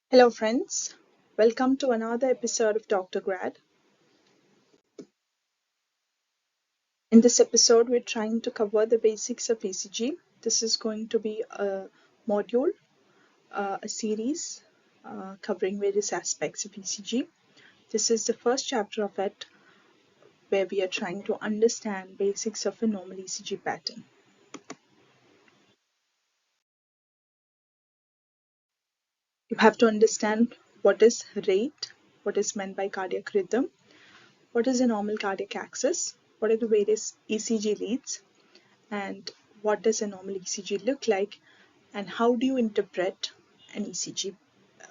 Hello friends, welcome to another episode of DrGrad. In this episode, we're trying to cover the basics of ECG. This is going to be a module, a series covering various aspects of ECG. This is the first chapter of it, where we are trying to understand basics of a normal ECG pattern. You have to understand what is rate, what is meant by cardiac rhythm, what is a normal cardiac axis, what are the various ECG leads, and what does a normal ECG look like, and how do you interpret an ECG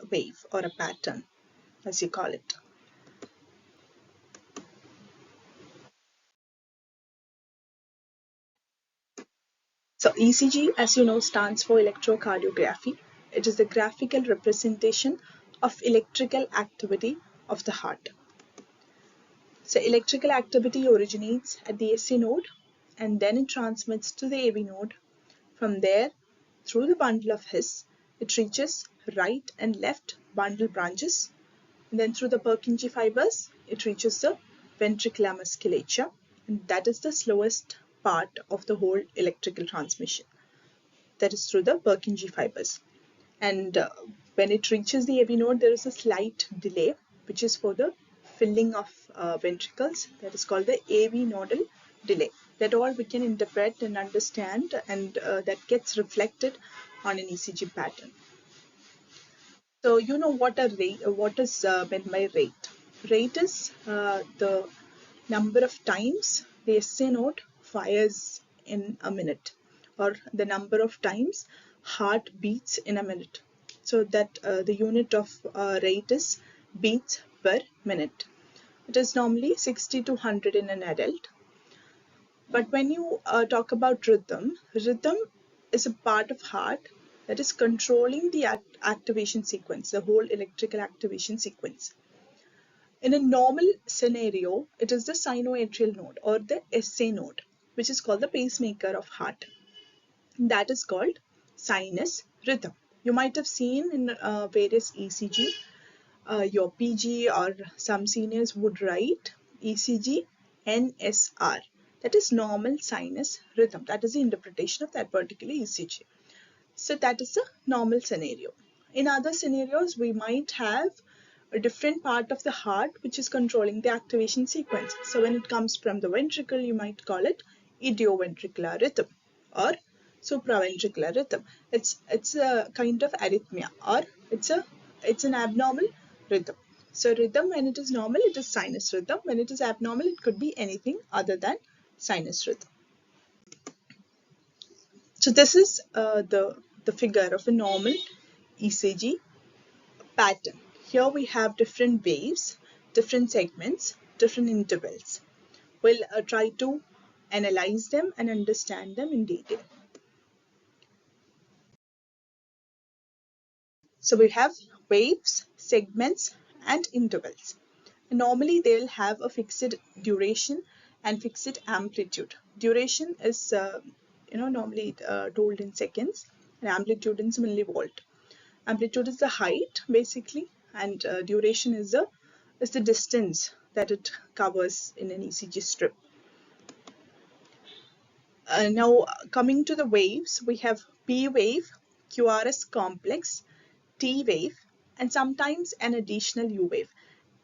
wave or a pattern, as you call it. So ECG, as you know, stands for electrocardiography. It is the graphical representation of electrical activity of the heart. So electrical activity originates at the SA node and then it transmits to the AV node. From there, through the bundle of His, it reaches right and left bundle branches. And then through the Purkinje fibers, it reaches the ventricular musculature. And that is the slowest part of the whole electrical transmission. That is through the Purkinje fibers. And when it reaches the AV node, there is a slight delay, which is for the filling of ventricles. That is called the AV nodal delay. That all we can interpret and understand, and that gets reflected on an ECG pattern. So you know what is meant by rate. Rate is the number of times the SA node fires in a minute, or the number of times heart beats in a minute. So that the unit of rate is beats per minute. It is normally 60 to 100 in an adult. But when you talk about rhythm is a part of heart that is controlling the activation sequence, the whole electrical activation sequence. In a normal scenario, it is the sinoatrial node or the SA node, which is called the pacemaker of heart. That is called sinus rhythm. You might have seen in various ECG, your PG or some seniors would write ECG NSR. That is normal sinus rhythm. That is the interpretation of that particular ECG. So that is the normal scenario. In other scenarios, we might have a different part of the heart which is controlling the activation sequence. So when it comes from the ventricle, you might call it idioventricular rhythm or supraventricular rhythm. It's a kind of arrhythmia, or it's an abnormal rhythm. So rhythm, when it is normal, it is sinus rhythm. When it is abnormal, it could be anything other than sinus rhythm. So this is the figure of a normal ECG pattern. Here we have different waves, different segments, different intervals. We'll try to analyze them and understand them in detail. So we have waves, segments, and intervals. Normally they'll have a fixed duration and fixed amplitude. Duration is normally told in seconds, and amplitude in millivolt. Amplitude is the height basically, and duration is the distance that it covers in an ECG strip. Now coming to the waves, we have P wave, QRS complex, T wave, and sometimes an additional U wave.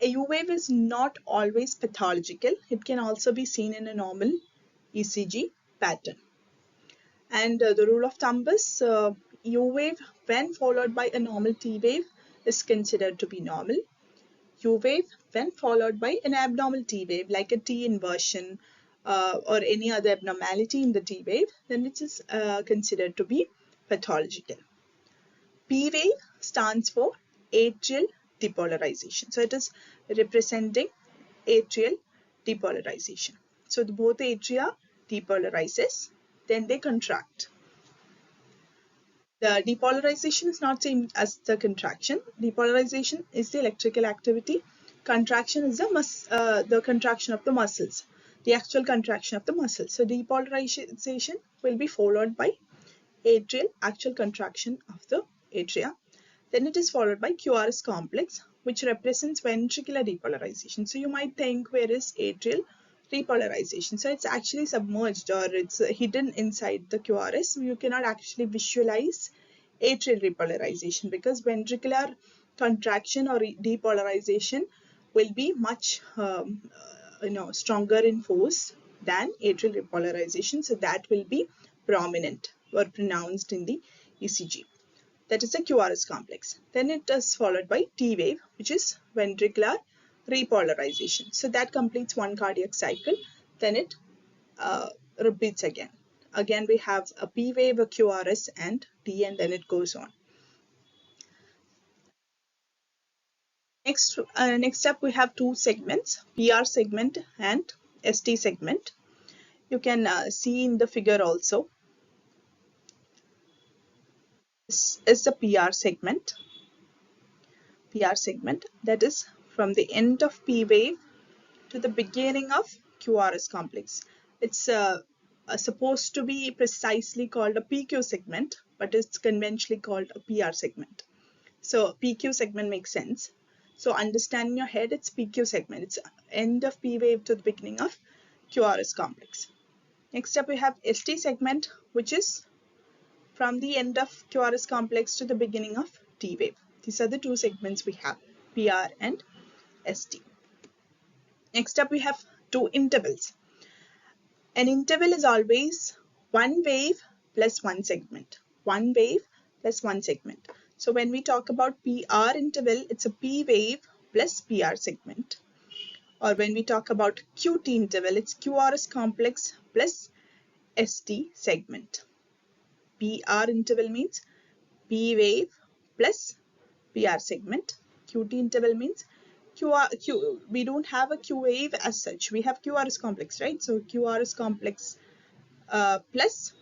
A U wave is not always pathological. It can also be seen in a normal ECG pattern. And the rule of thumb is U wave when followed by a normal T wave is considered to be normal. U wave when followed by an abnormal T wave like a T inversion or any other abnormality in the T wave, then it is considered to be pathological. P wave stands for atrial depolarization. So it is representing atrial depolarization. So both atria depolarizes, then they contract. The depolarization is not same as the contraction. Depolarization is the electrical activity. Contraction is the contraction of the muscles, the actual contraction of the muscles. So depolarization will be followed by actual contraction of the atria. Then it is followed by QRS complex, which represents ventricular repolarization. So you might think, where is atrial repolarization? So it's actually submerged, or it's hidden inside the QRS. You cannot actually visualize atrial repolarization because ventricular contraction or depolarization will be much stronger in force than atrial repolarization. So that will be prominent or pronounced in the ECG. That is the QRS complex. Then it is followed by T wave, which is ventricular repolarization. So that completes one cardiac cycle. Then it repeats again. Again, we have a P wave, a QRS, and T, and then it goes on. Next up, we have two segments, PR segment and ST segment. You can see in the figure also. This is the PR segment. PR segment, that is from the end of P wave to the beginning of QRS complex. It's supposed to be precisely called a PQ segment, but it's conventionally called a PR segment. So PQ segment makes sense. So understand in your head, it's PQ segment. It's end of P wave to the beginning of QRS complex. Next up, we have ST segment, which is from the end of QRS complex to the beginning of T wave. These are the two segments we have, PR and ST. Next up, we have two intervals. An interval is always one wave plus one segment. One wave plus one segment. So when we talk about PR interval, it's a P wave plus PR segment. Or when we talk about QT interval, it's QRS complex plus ST segment. PR interval means P wave plus PR segment. QT interval means we don't have a Q wave as such. We have QRS complex, right? So QRS complex plus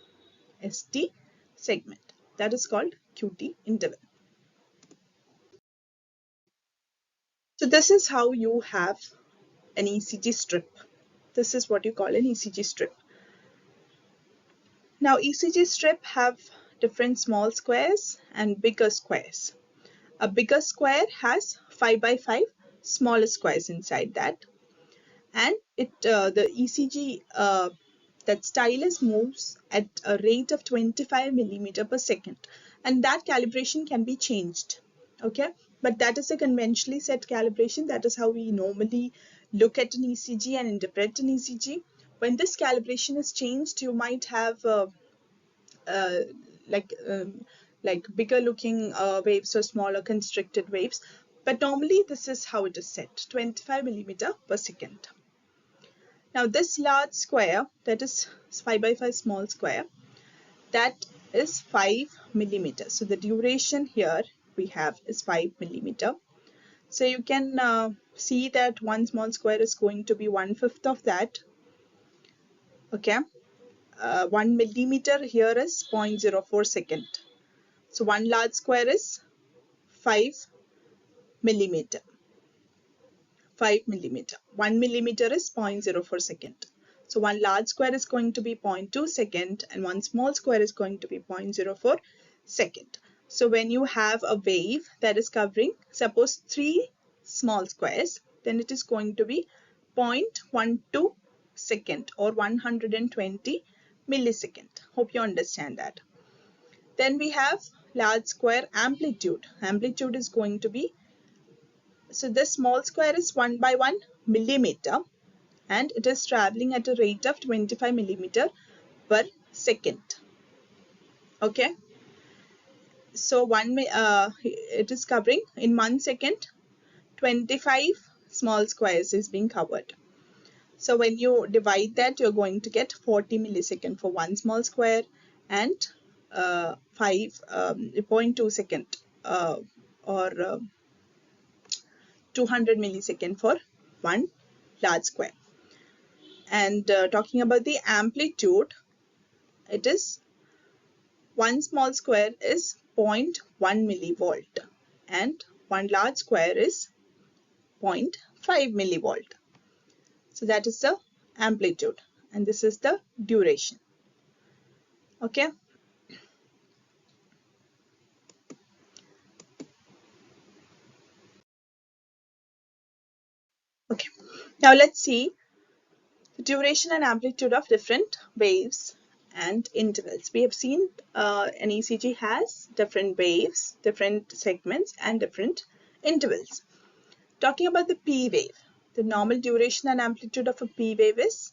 ST segment. That is called QT interval. So this is how you have an ECG strip. This is what you call an ECG strip. Now ECG strip have different small squares and bigger squares. A bigger square has 5 by 5 smaller squares inside that, and the ECG that stylus moves at a rate of 25 millimeter per second, and that calibration can be changed. Okay, but that is a conventionally set calibration. That is how we normally look at an ECG and interpret an ECG. When this calibration is changed, you might have like bigger looking waves or smaller constricted waves, but normally this is how it is set, 25 millimeter per second. Now this large square, that is 5 by 5 small square, that is 5 millimeter. So the duration here we have is 5 millimeter. So you can see that one small square is going to be 1/5 of that. Okay, 1 millimeter here is 0.04 second. So one large square is 5 millimeter. 5 millimeter. 1 millimeter is 0.04 second. So one large square is going to be 0.2 second and one small square is going to be 0.04 second. So when you have a wave that is covering, suppose 3 small squares, then it is going to be 0.12 second or 120 millisecond. Hope you understand that. Then we have large square amplitude. Amplitude is going to be, so this small square is 1 by 1 millimeter and it is traveling at a rate of 25 millimeter per second. Okay, so it is covering in 1 second 25 small squares is being covered. So when you divide that, you're going to get 40 millisecond for one small square and 0.2 second or 200 millisecond for one large square. And talking about the amplitude, it is one small square is 0.1 millivolt and one large square is 0.5 millivolt. So that is the amplitude and this is the duration. Okay. Okay, now let's see the duration and amplitude of different waves and intervals. We have seen an ECG has different waves, different segments, and different intervals. Talking about the P wave, the normal duration and amplitude of a P wave is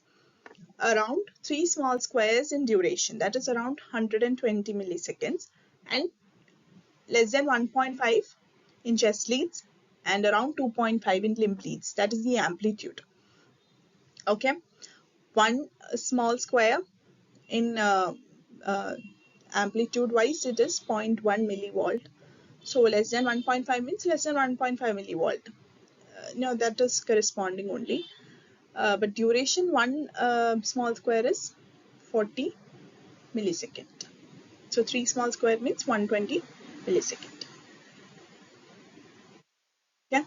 around 3 small squares in duration, that is around 120 milliseconds, and less than 1.5 in chest leads and around 2.5 in limb leads. That is the amplitude. Okay, one small square in amplitude wise it is 0.1 millivolt. So less than 1.5 means less than 1.5 millivolt. No, that is corresponding only. But duration, one small square is 40 millisecond. So 3 small square means 120 millisecond. Yeah.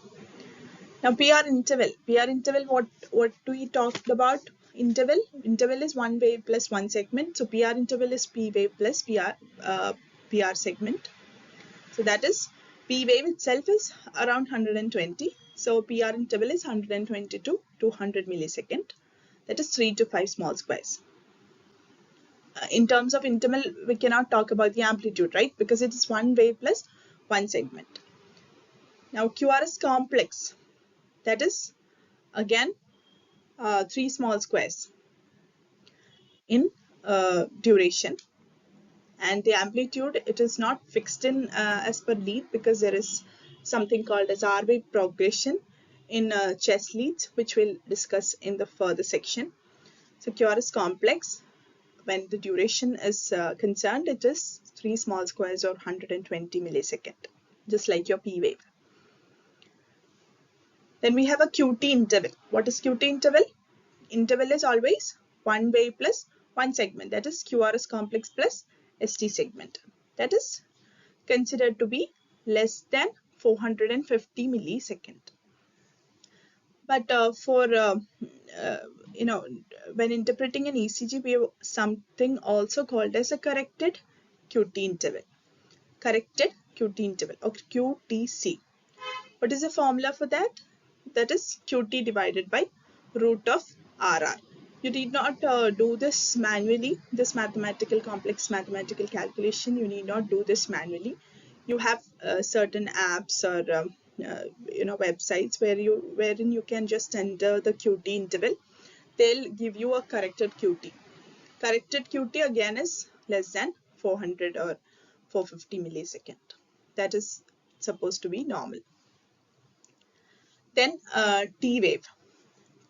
Now PR interval. PR interval, what do we talk about? Interval. Interval is one wave plus one segment. So PR interval is P wave plus PR segment. So that is P wave itself is around 120. So PR interval is 120 to 200 millisecond. That is 3 to 5 small squares. In terms of interval, we cannot talk about the amplitude, right? Because it is one wave plus one segment. Now QRS complex, that is again 3 small squares in duration, and the amplitude, it is not fixed in as per lead, because there is something called as R wave progression in chest leads, which we'll discuss in the further section. So QRS complex, when the duration is concerned, it is 3 small squares or 120 millisecond, just like your P wave. Then we have a QT interval. What is QT interval? Interval is always one wave plus one segment, that is QRS complex plus ST segment. That is considered to be less than 450 millisecond. But when interpreting an ECG, we have something also called as a corrected QT interval. Corrected QT interval, or QTC. What is the formula for that? That is QT divided by root of RR. You need not do this manually, this complex mathematical calculation. You need not do this manually. You have certain apps or websites wherein you can just enter the QT interval. They'll give you a corrected QT. Corrected QT again is less than 400 or 450 millisecond. That is supposed to be normal. Then T wave.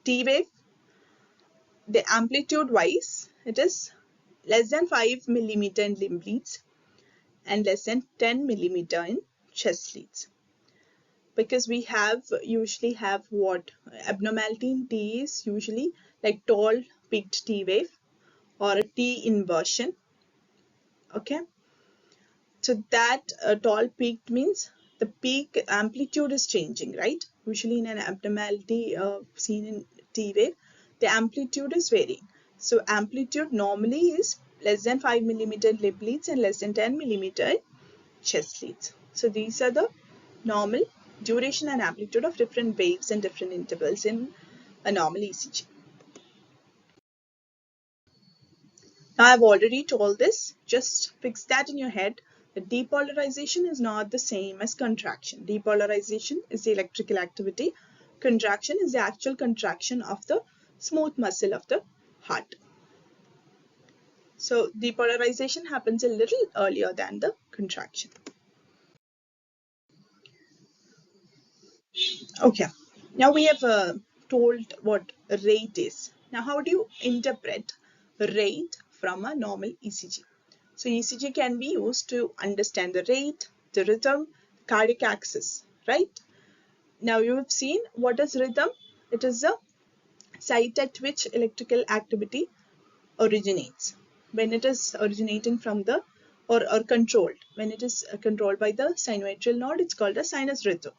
T wave, the amplitude wise, it is less than 5 millimeter in limb leads and less than 10 millimeter in chest leads. Because we usually have what? Abnormality in T is usually like tall peaked T wave or a T inversion. Okay. So that tall peaked means the peak amplitude is changing, right? Usually in an abnormality seen in T wave, the amplitude is varying. So amplitude normally is less than 5 millimeter in limb leads and less than 10 millimeter in chest leads. So these are the normal duration and amplitude of different waves and different intervals in a normal ECG. Now I've already told this, just fix that in your head. The depolarization is not the same as contraction. Depolarization is the electrical activity. Contraction is the actual contraction of the smooth muscle of the heart. So depolarization happens a little earlier than the contraction. Okay, now we have told what rate is. Now how do you interpret rate from a normal ECG? So ECG can be used to understand the rate, the rhythm, cardiac axis, right? Now you have seen what is rhythm. It is the site at which electrical activity originates. When it is originating from the or controlled, when it is controlled by the sinoatrial node, it's called a sinus rhythm.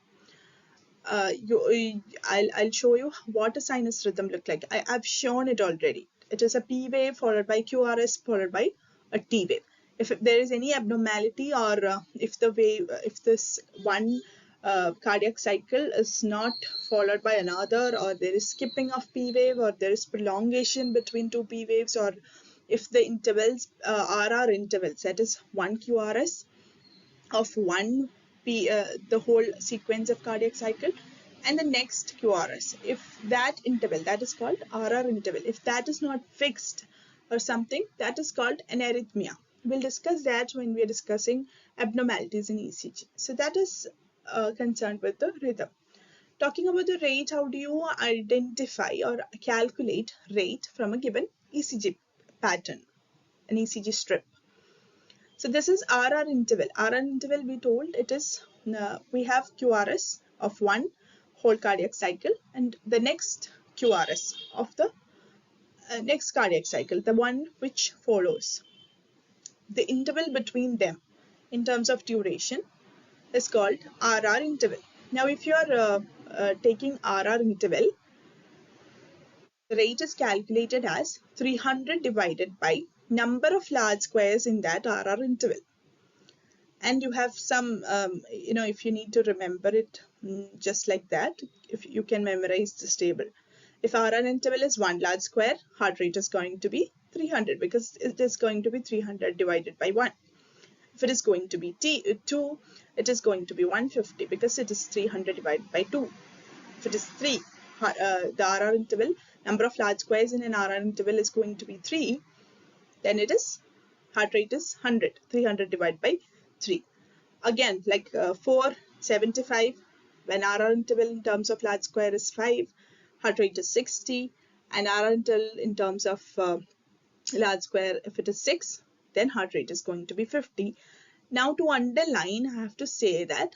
I'll show you what a sinus rhythm look like. I've shown it already. It is a P wave followed by QRS followed by a T wave. If there is any abnormality or if this one cardiac cycle is not followed by another, or there is skipping of P wave, or there is prolongation between two P waves, or if the intervals are intervals, that is one QRS of one P, the whole sequence of cardiac cycle, and the next QRS. If that interval, that is called RR interval, if that is not fixed or something, that is called an arrhythmia. We'll discuss that when we are discussing abnormalities in ECG. So that is concerned with the rhythm. Talking about the rate, how do you identify or calculate rate from a given ECG pattern, an ECG strip? So this is RR interval. RR interval, we told it is, we have QRS of one whole cardiac cycle, and the next QRS of the next cardiac cycle, the one which follows. The interval between them in terms of duration is called RR interval. Now, if you are taking RR interval, the rate is calculated as 300 divided by number of large squares in that RR interval. And you have some, if you need to remember it just like that, if you can memorize this table. If RR interval is one large square, heart rate is going to be 300 because it is going to be 300 divided by 1. If it is going to be 2, it is going to be 150 because it is 300 divided by 2. If it is 3, the RR interval, number of large squares in an RR interval is going to be 3, then it is, heart rate is 100, 300 divided by 3. Again, like 475, when RR interval in terms of large square is 5, heart rate is 60, and RR interval in terms of large square, if it is 6, then heart rate is going to be 50. Now to underline, I have to say that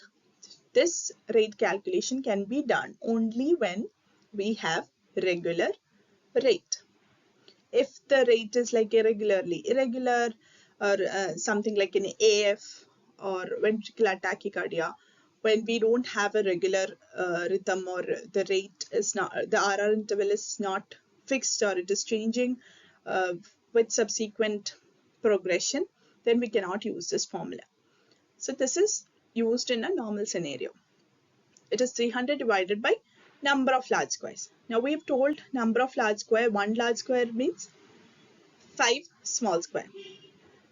this rate calculation can be done only when we have regular rate. If the rate is like irregular, or something like an AF or ventricular tachycardia, when we don't have a regular rhythm, or the rate is not, the RR interval is not fixed, or it is changing with subsequent progression, then we cannot use this formula. So this is used in a normal scenario. It is 300 divided by number of large squares. Now we've told number of large square, one large square means 5 small square.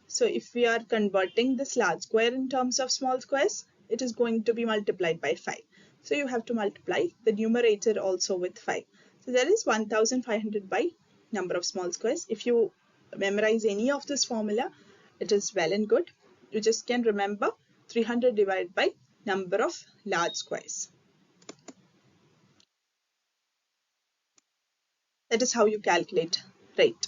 So if we are converting this large square in terms of small squares, it is going to be multiplied by 5. So you have to multiply the numerator also with 5. So that is 1500 by number of small squares. If you memorize any of this formula, it is well and good. You just can remember 300 divided by number of large squares. That is how you calculate rate.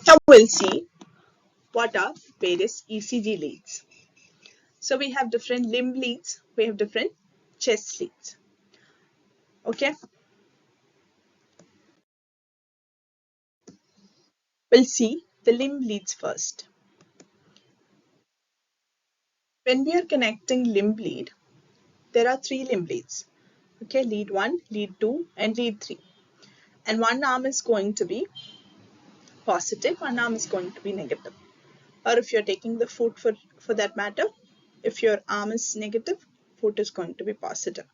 Now we'll see what are various ECG leads. So we have different limb leads, we have different chest leads. Okay. We'll see the limb leads first. When we are connecting limb lead, there are 3 limb leads. Okay, lead 1, lead 2, and lead 3. And one arm is going to be positive, one arm is going to be negative. Or if you're taking the foot for that matter, if your arm is negative, foot is going to be positive.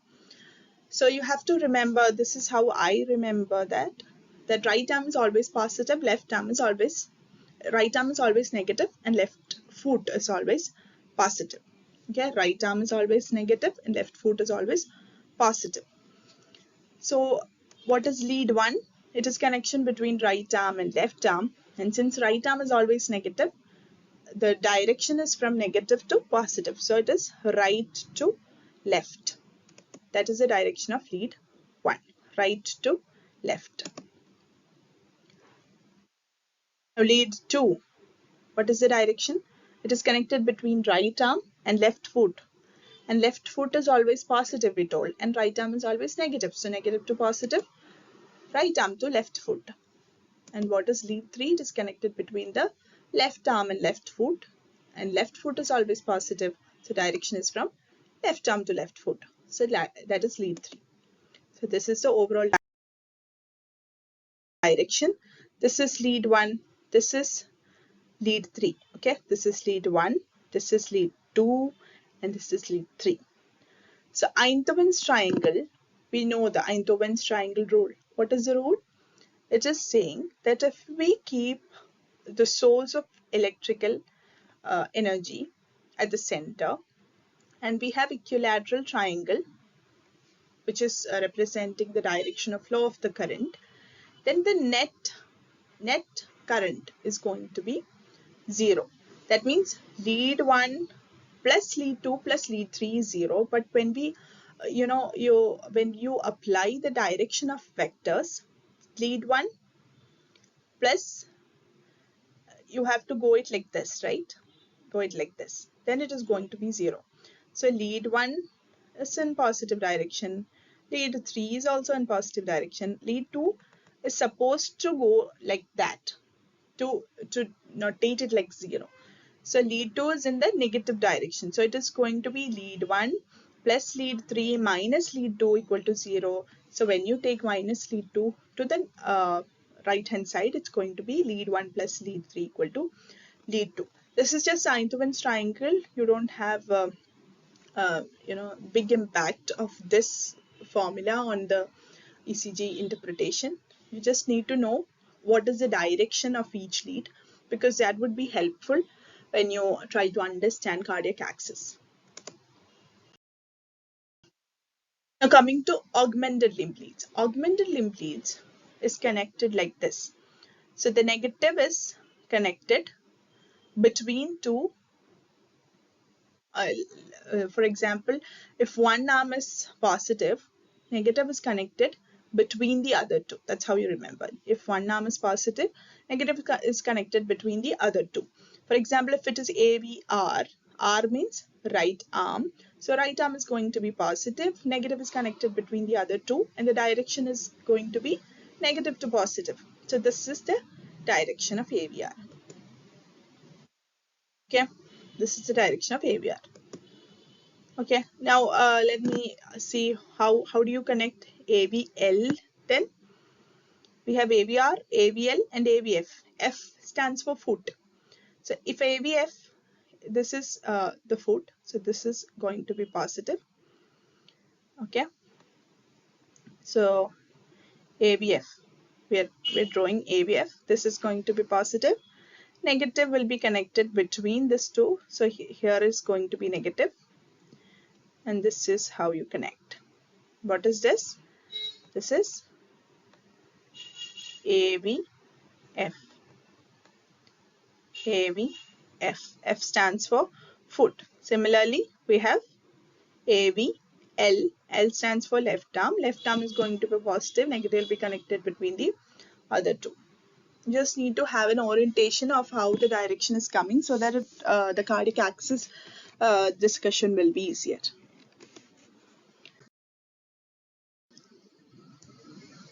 So you have to remember, this is how I remember that right arm is always positive, left arm is always, right arm is always negative, and left foot is always positive. Okay, right arm is always negative and left foot is always positive. So what is lead 1? It is connection between right arm and left arm, and since right arm is always negative, the direction is from negative to positive. So it is right to left. That is the direction of lead 1, right to left. Now lead 2, what is the direction? It is connected between right arm and left foot. And left foot is always positive, we told, and right arm is always negative. So negative to positive, right arm to left foot. And what is lead 3? It is connected between the left arm and left foot is always positive. So direction is from left arm to left foot. So that is lead 3. So this is the overall direction. This is lead 1. This is lead 3. Okay, this is lead 1, this is lead 2, and this is lead 3. So Einthoven's triangle, we know the Einthoven's triangle rule. What is the rule? It is saying that if we keep the source of electrical energy at the center and we have equilateral triangle, which is representing the direction of flow of the current, then the net current is going to be 0. That means lead 1 plus lead 2 plus lead 3 is 0. But when we when you apply the direction of vectors, lead 1 plus, you have to go it like this, right? Go it like this, then it is going to be 0. So lead 1 is in positive direction, lead 3 is also in positive direction, lead 2 is supposed to go like that, to notate it like 0. So lead 2 is in the negative direction, so it is going to be lead 1 plus lead 3 minus lead 2 equal to 0. So when you take minus lead 2 to the right hand side, it's going to be lead 1 plus lead 3 equal to lead 2. This is just Einthoven's triangle. You don't have big impact of this formula on the ECG interpretation. You just need to know what is the direction of each lead, because that would be helpful when you try to understand cardiac axis. Now coming to augmented limb leads. Augmented limb leads is connected like this. So the negative is connected between two. For example, if one arm is positive, negative is connected between the other two. That's how you remember. If one arm is positive, negative is connected between the other two. For example, if it is AVR, R means right arm. So right arm is going to be positive, negative is connected between the other two, and the direction is going to be negative to positive. So this is the direction of AVR. Okay, this is the direction of AVR. Okay, now let me see how do you connect AVL then. We have AVR, AVL and AVF. F stands for foot. So if AVF, this is the foot, so this is going to be positive. Okay, so AVF, we're drawing AVF. This is going to be positive. Negative will be connected between these two. So here is going to be negative. And this is how you connect. What is this? This is AVF. AVF. F stands for foot. Similarly, we have AVL. L stands for left arm. Left arm is going to be positive. Negative will be connected between the other two. You just need to have an orientation of how the direction is coming, so that the cardiac axis discussion will be easier.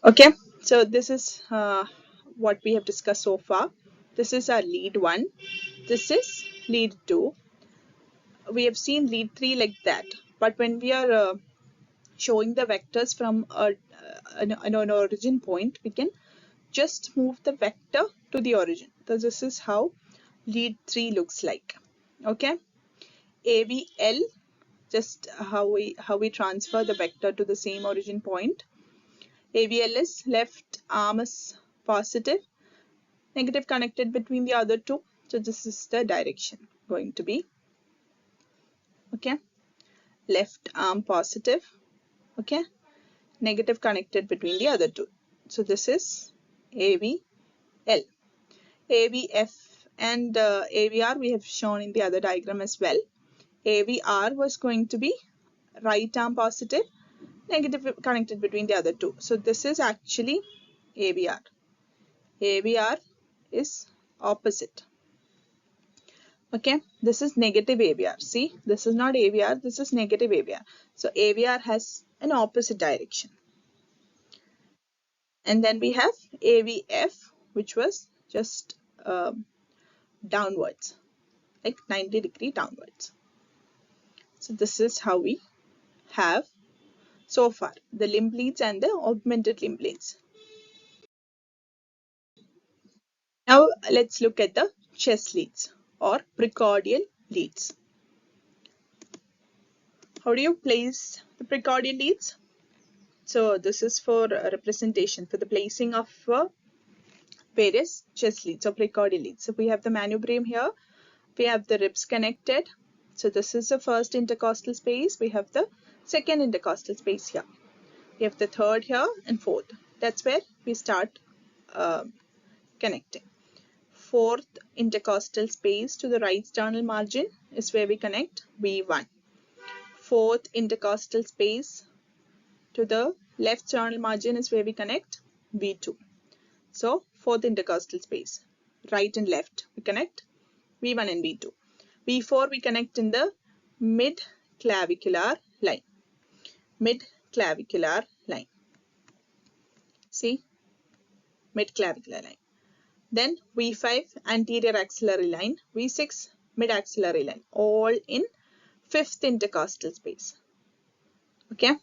Okay, so this is what we have discussed so far. This is our lead 1. This is lead 2. We have seen lead 3 like that. But when we are showing the vectors from an origin point, we can just move the vector to the origin. So this is how lead 3 looks like. Okay, AVL, just how we transfer the vector to the same origin point. AVL is left arm is positive, negative connected between the other two. So this is the direction going to be. Okay, left arm positive. Okay, negative connected between the other two. So this is AVL. AVF and AVR we have shown in the other diagram as well. AVR was going to be right arm positive, negative connected between the other two. So this is actually AVR. AVR is opposite. Okay, this is negative AVR. See, this is not AVR, this is negative AVR. So AVR has an opposite direction. And then we have AVF, which was just downwards, like 90-degree downwards. So this is how we have so far the limb leads and the augmented limb leads. Now let's look at the chest leads or precordial leads. How do you place the precordial leads? So this is for representation, for the placing of various chest leads or precordial leads. So we have the manubrium here, we have the ribs connected. So this is the first intercostal space, we have the second intercostal space here. We have the third here and fourth. That's where we start connecting. Fourth intercostal space to the right sternal margin is where we connect V1. Fourth intercostal space to the left sternal margin is where we connect V2. So fourth intercostal space, right and left, we connect V1 and V2. V4 we connect in the mid-clavicular line. Mid-clavicular line. See? Mid-clavicular line. Then V5 anterior axillary line, V6 mid-axillary line, all in fifth intercostal space. Okay?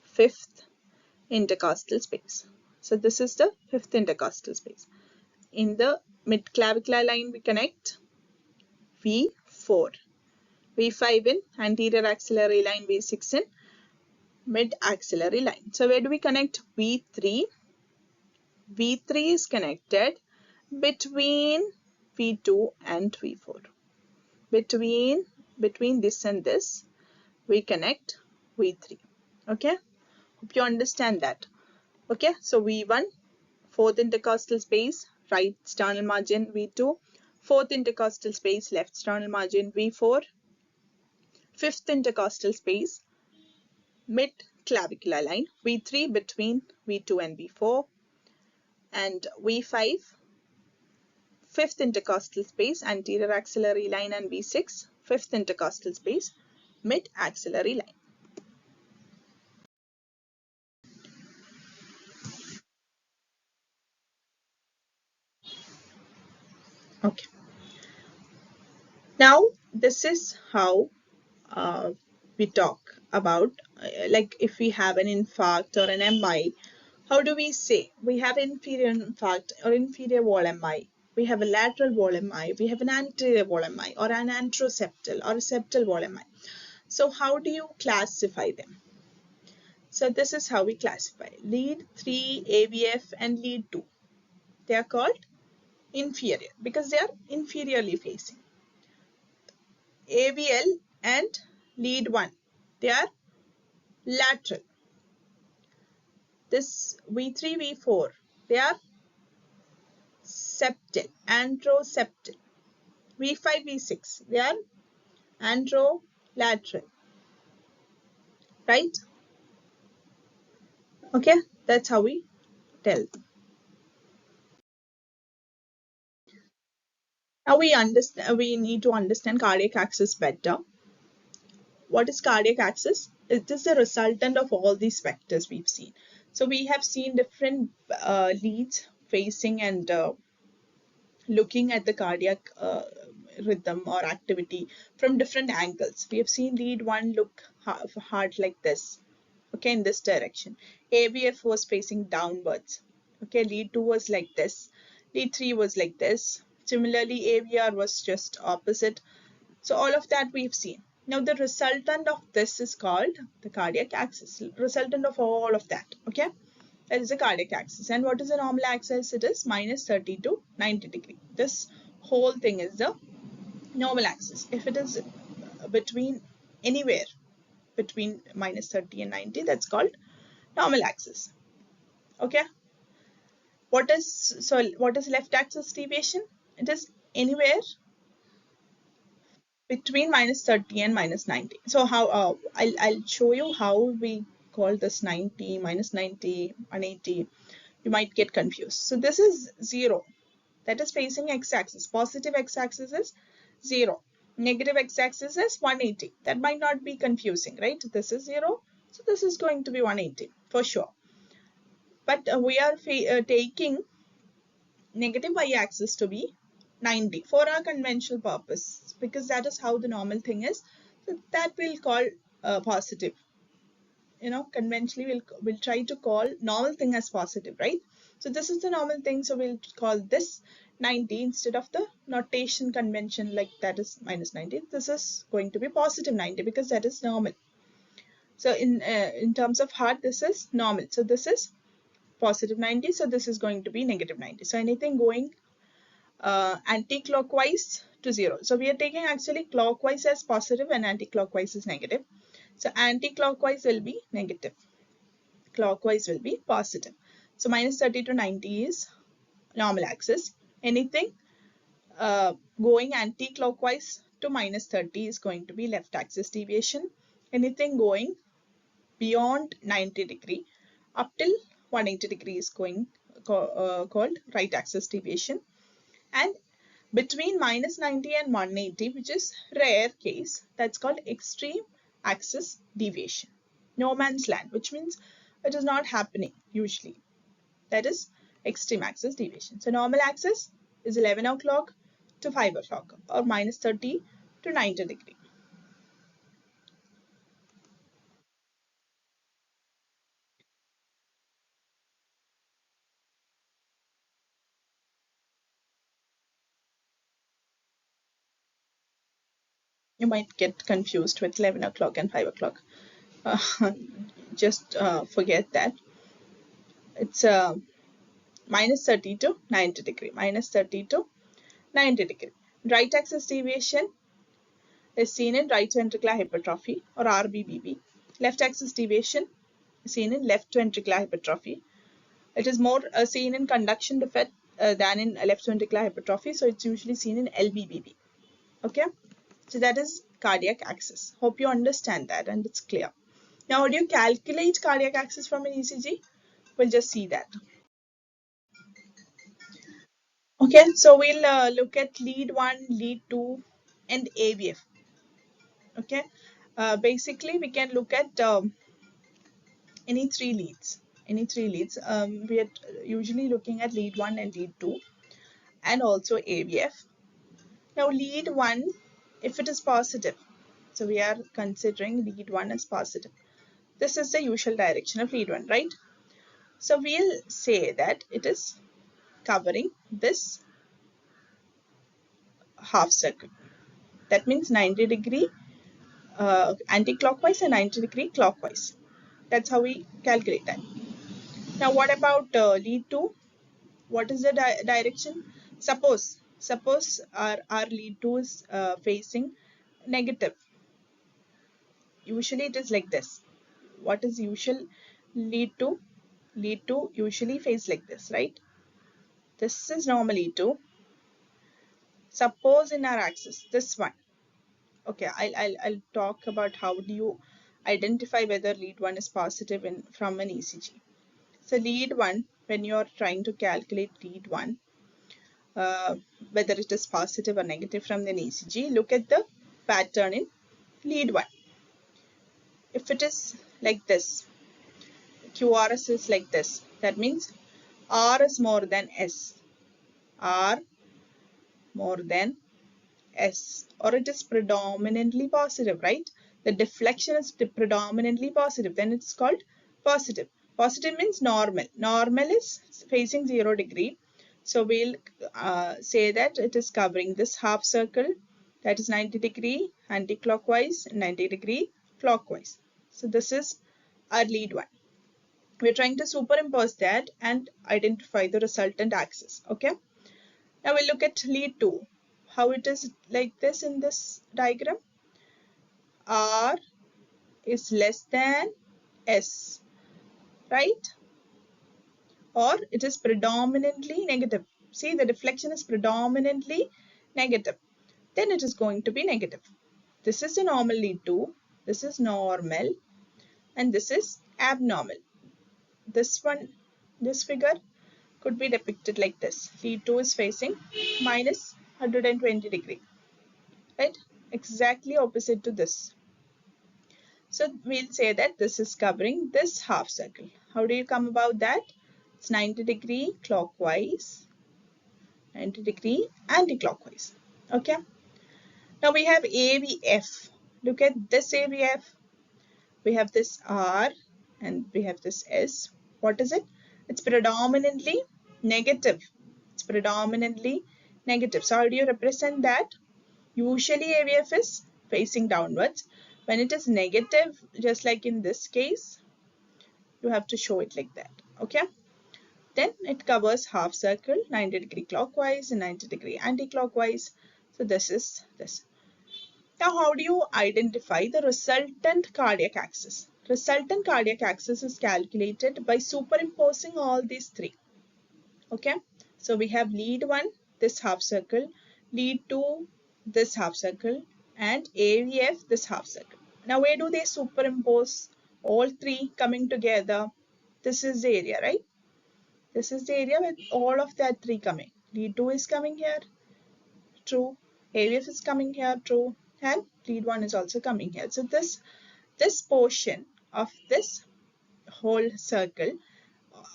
Fifth intercostal space. So this is the fifth intercostal space. In the mid-clavicular line we connect V4. V5 in anterior axillary line, V6 in mid-axillary line. So where do we connect V3? V3 is connected between V2 and V4. Between this and this, we connect V3. Okay? Hope you understand that. Okay? So V1, fourth intercostal space, right sternal margin, V2. Fourth intercostal space, left sternal margin, V4. Fifth intercostal space, mid-clavicular line, V3 between V2 and V4. And V5, fifth intercostal space, anterior axillary line, and V6, fifth intercostal space, mid-axillary line. Okay. Now, this is how we talk about, like if we have an infarct or an MI, how do we say? We have inferior infarct or inferior wall MI. We have a lateral wall MI. We have an anterior wall MI or an anteroseptal or a septal wall MI. So how do you classify them? So this is how we classify. Lead 3, AVF and lead 2. They are called inferior because they are inferiorly facing. AVL and lead 1, they are lateral. This V3, V4, they are septal, anteroseptal. V5, V6, they are anterolateral. Right? Okay, that's how we tell. Now we need to understand cardiac axis better. What is cardiac axis? It is the resultant of all these vectors we've seen. So we have seen different leads facing and looking at the cardiac rhythm or activity from different angles. We have seen lead 1 look heart like this, okay, in this direction. AVF was facing downwards, okay, lead 2 was like this, lead 3 was like this. Similarly, AVR was just opposite. So all of that we've seen. Now the resultant of this is called the cardiac axis, resultant of all of that, okay? That is the cardiac axis. And what is the normal axis? It is minus 30 to 90 degree. This whole thing is the normal axis. If it is between anywhere between minus 30 and 90, that's called normal axis, okay? What is left axis deviation? It is anywhere between minus 30 and minus 90. So how I'll show you how we call this 90, minus 90, 180. You might get confused. So this is 0. That is facing x-axis. Positive x-axis is 0. Negative x-axis is 180. That might not be confusing, right? This is 0. So this is going to be 180 for sure. But we are taking negative y-axis to be 90 for our conventional purpose, because that is how the normal thing is. So that we'll call positive. You know, conventionally we'll try to call normal thing as positive, right? So this is the normal thing, so we'll call this 90 instead of the notation convention like that is minus 90. This is going to be positive 90 because that is normal. So in terms of heart, this is normal. So this is positive 90. So this is going to be negative 90. So anything going anti-clockwise to 0. So we are taking actually clockwise as positive and anti-clockwise is negative. So anti-clockwise will be negative. Clockwise will be positive. So minus 30 to 90 is normal axis. Anything going anti-clockwise to minus 30 is going to be left axis deviation. Anything going beyond 90 degree up till 180 degree is called right axis deviation. And between minus 90 and 180, which is rare case, that's called extreme axis deviation. No man's land, which means it is not happening usually. That is extreme axis deviation. So normal axis is 11 o'clock to 5 o'clock or minus 30 to 90 degree. You might get confused with 11 o'clock and 5 o'clock. Just forget that. It's minus 30 to 90 degree. Minus 30 to 90 degree. Right axis deviation is seen in right ventricular hypertrophy or RVBB. Left axis deviation is seen in left ventricular hypertrophy. It is more seen in conduction defect than in left ventricular hypertrophy. So it's usually seen in LVBB. Okay. So that is cardiac axis. Hope you understand that and it's clear. Now, how do you calculate cardiac axis from an ECG? We'll just see that. Okay, so we'll look at lead 1, lead 2, and AVF. Okay, basically we can look at any three leads. We are usually looking at lead 1 and lead 2, and also AVF. Now, lead 1, if it is positive, so we are considering lead 1 as positive. This is the usual direction of lead 1, right? So we'll say that it is covering this half circle. That means 90 degree anti-clockwise and 90 degree clockwise. That's how we calculate that. Now, what about lead 2? What is the direction? Suppose our lead 2 is facing negative. Usually it is like this. What is usual lead 2? Lead 2 usually face like this, right? This is normal lead 2. Suppose in our axis, this one. Okay, I'll talk about how do you identify whether lead 1 is positive from an ECG. So lead 1, when you are trying to calculate lead 1, whether it is positive or negative from an ECG, look at the pattern in lead 1. If it is like this, QRS is like this, that means R is more than S. R more than S, or it is predominantly positive, right? The deflection is predominantly positive, then it's called positive. Positive means normal. Normal is facing 0 degree. So we'll say that it is covering this half circle, that is 90 degree anti-clockwise, 90 degree clockwise. So this is our lead 1. We're trying to superimpose that and identify the resultant axis. Okay. Now we'll look at lead 2. How it is like this in this diagram. R is less than S, right? Or it is predominantly negative. See, the deflection is predominantly negative. Then it is going to be negative. This is the normal lead 2. This is normal. And this is abnormal. This one, this figure could be depicted like this. Lead 2 is facing minus 120 degree. Right? Exactly opposite to this. So we'll say that this is covering this half circle. How do you come about that? It's 90 degree clockwise, 90 degree anti-clockwise. Okay. Now we have AVF. Look at this AVF. We have this R and we have this S. What is it? It's predominantly negative. It's it's predominantly negative. So how do you represent that? Usually AVF is facing downwards. When it is negative, just like in this case, you have to show it like that. Okay. Then it covers half circle, 90° clockwise and 90° anti-clockwise. So this is this. Now, how do you identify the resultant cardiac axis? Resultant cardiac axis is calculated by superimposing all these three. Okay, so we have lead 1, this half circle, lead 2, this half circle, and AVF, this half circle. Now, where do they superimpose? All three coming together. This is the area, right? This is the area with all of that three coming. Lead 2 is coming here, true. AVF is coming here, true. And lead 1 is also coming here. So this portion of this whole circle,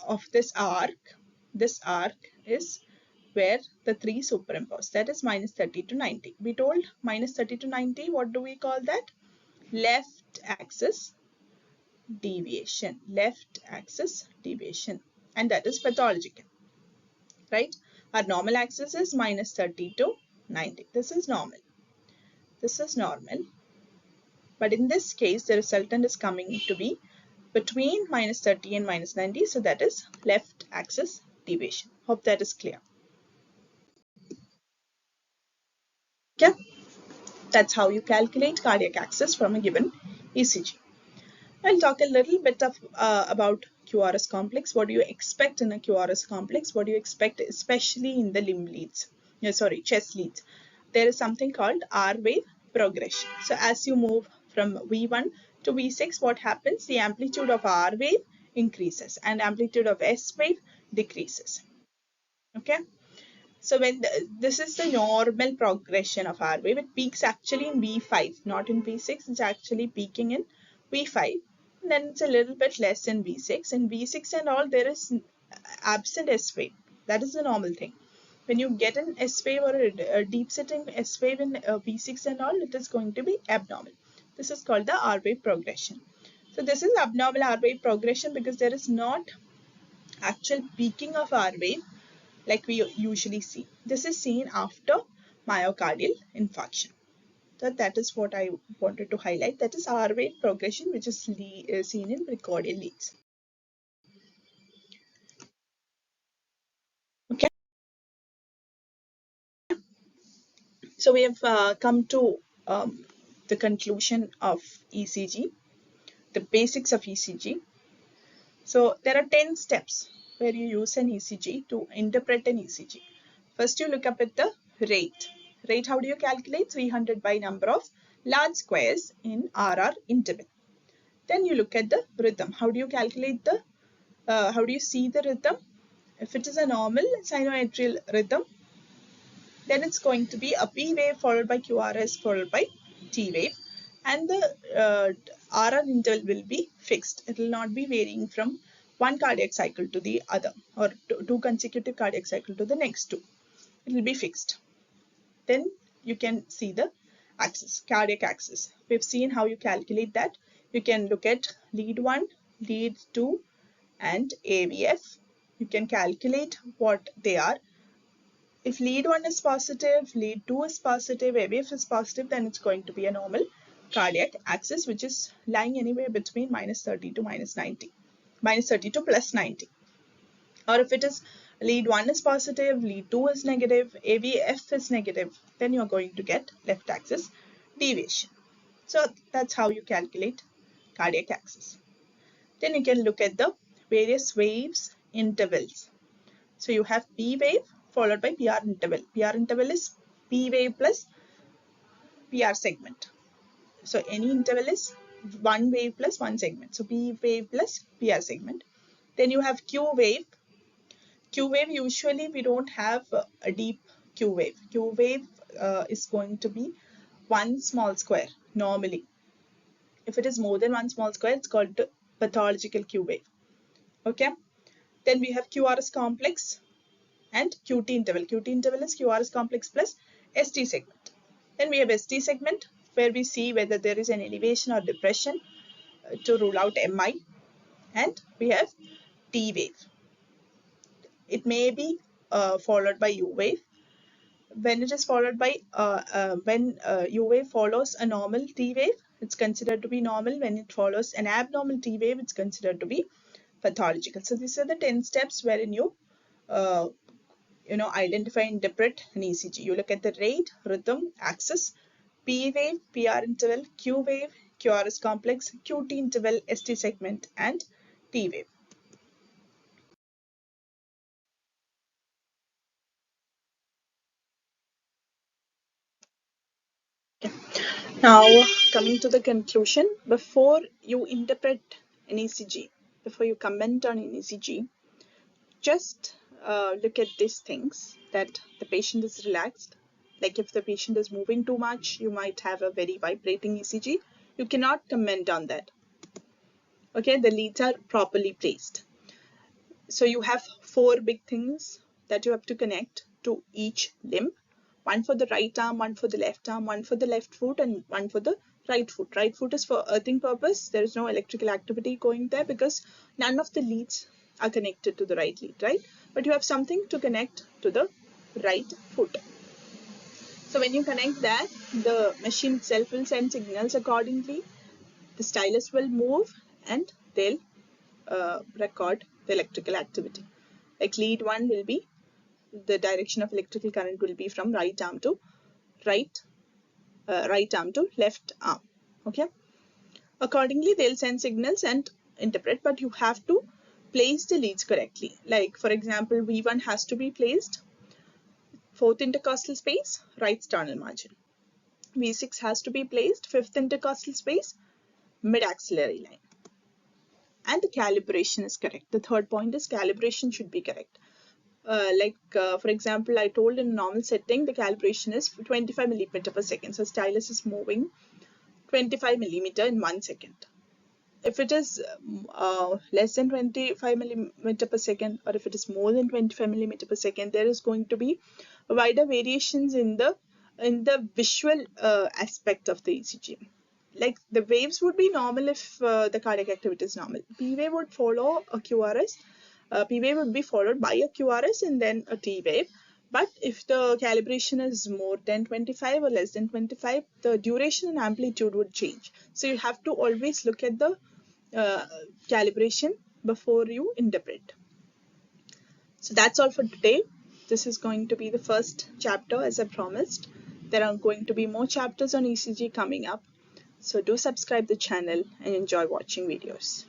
of this arc is where the three superimpose. That is minus 30 to 90. We told minus 30 to 90, what do we call that? Left axis deviation. Left axis deviation. And that is pathological, right? Our normal axis is minus 30 to 90. This is normal. This is normal. But in this case, the resultant is coming to be between minus 30 and minus 90. So that is left axis deviation. Hope that is clear. Okay. That's how you calculate cardiac axis from a given ECG. I'll talk a little bit about QRS complex. What do you expect in a QRS complex? What do you expect especially in the limb leads? Chest leads. There is something called R wave progression. So as you move from V1 to V6, what happens? The amplitude of R wave increases and amplitude of S wave decreases. Okay. So when this is the normal progression of R wave, it peaks actually in V5, not in V6. It's actually peaking in V5. And then it's a little bit less in V6. In V6 and all, there is absent S wave. That is the normal thing. When you get an S wave or a deep sitting S wave in V6 and all, it is going to be abnormal. This is called the R wave progression. So this is abnormal R wave progression because there is not actual peaking of R wave like we usually see. This is seen after myocardial infarction. So that is what I wanted to highlight. That is R wave progression, which is seen in precordial leads. Okay. So we have come to the conclusion of ECG, the basics of ECG. So there are 10 steps where you use an ECG to interpret an ECG. First, you look up at the rate. Rate, how do you calculate? 300 by number of large squares in RR interval. Then you look at the rhythm. How do you calculate the, how do you see the rhythm? If it is a normal sinusoidal rhythm, then it's going to be a P wave followed by QRS followed by T wave. And the RR interval will be fixed. It will not be varying from one cardiac cycle to the other or two consecutive cardiac cycle to the next two. It will be fixed. Then you can see the axis, cardiac axis. We've seen how you calculate that. You can look at lead 1, lead 2 and AVF. You can calculate what they are. If lead 1 is positive, lead 2 is positive, AVF is positive, then it's going to be a normal cardiac axis, which is lying anywhere between minus 30 to minus 90, minus 30 to plus 90. Or if it is lead 1 is positive, lead 2 is negative, AVF is negative, then you're going to get left axis deviation. So that's how you calculate cardiac axis. Then you can look at the various waves intervals. So you have P wave followed by PR interval. PR interval is P wave plus PR segment. So any interval is one wave plus one segment. So P wave plus PR segment. Then you have Q wave. Q wave, usually we don't have a deep Q wave. Q wave is going to be one small square normally. If it is more than one small square, it's called pathological Q wave. Okay. Then we have QRS complex and QT interval. QT interval is QRS complex plus ST segment. Then we have ST segment where we see whether there is an elevation or depression to rule out MI. And we have T wave. It may be followed by U wave. When it is followed by when U wave follows a normal T wave, it's considered to be normal. When it follows an abnormal T wave, it's considered to be pathological. So these are the 10 steps wherein you identify and interpret an ECG. You look at the rate, rhythm, axis, P wave, PR interval, Q wave, QRS complex, QT interval, ST segment, and T wave. Okay. Now, coming to the conclusion, before you interpret an ECG, before you comment on an ECG, just look at these things, that the patient is relaxed. Like if the patient is moving too much, you might have a very vibrating ECG. You cannot comment on that. Okay, the leads are properly placed. So you have 4 big things that you have to connect to each limb. One for the right arm, one for the left arm, one for the left foot, and one for the right foot. Right foot is for earthing purpose. There is no electrical activity going there because none of the leads are connected to the right lead, right? But you have something to connect to the right foot. So when you connect that, the machine itself will send signals accordingly. The stylus will move and they'll record the electrical activity. Like lead 1 will be, the direction of electrical current will be from right arm to left arm. Okay. Accordingly, they'll send signals and interpret, but you have to place the leads correctly. Like for example, V1 has to be placed 4th intercostal space, right sternal margin. V6 has to be placed 5th intercostal space, mid-axillary line. And the calibration is correct. The third point is calibration should be correct. For example, I told in a normal setting, the calibration is 25 millimeter per second. So stylus is moving 25 millimeter in 1 second. If it is less than 25 millimeter per second, or if it is more than 25 millimeter per second, there is going to be wider variations in the visual aspect of the ECG. Like the waves would be normal if the cardiac activity is normal. P wave would follow a QRS. P wave would be followed by a QRS and then a T wave. But if the calibration is more than 25 or less than 25, the duration and amplitude would change. So you have to always look at the calibration before you interpret. So that's all for today. This is going to be the first chapter, as I promised. There are going to be more chapters on ECG coming up. So do subscribe the channel and enjoy watching videos.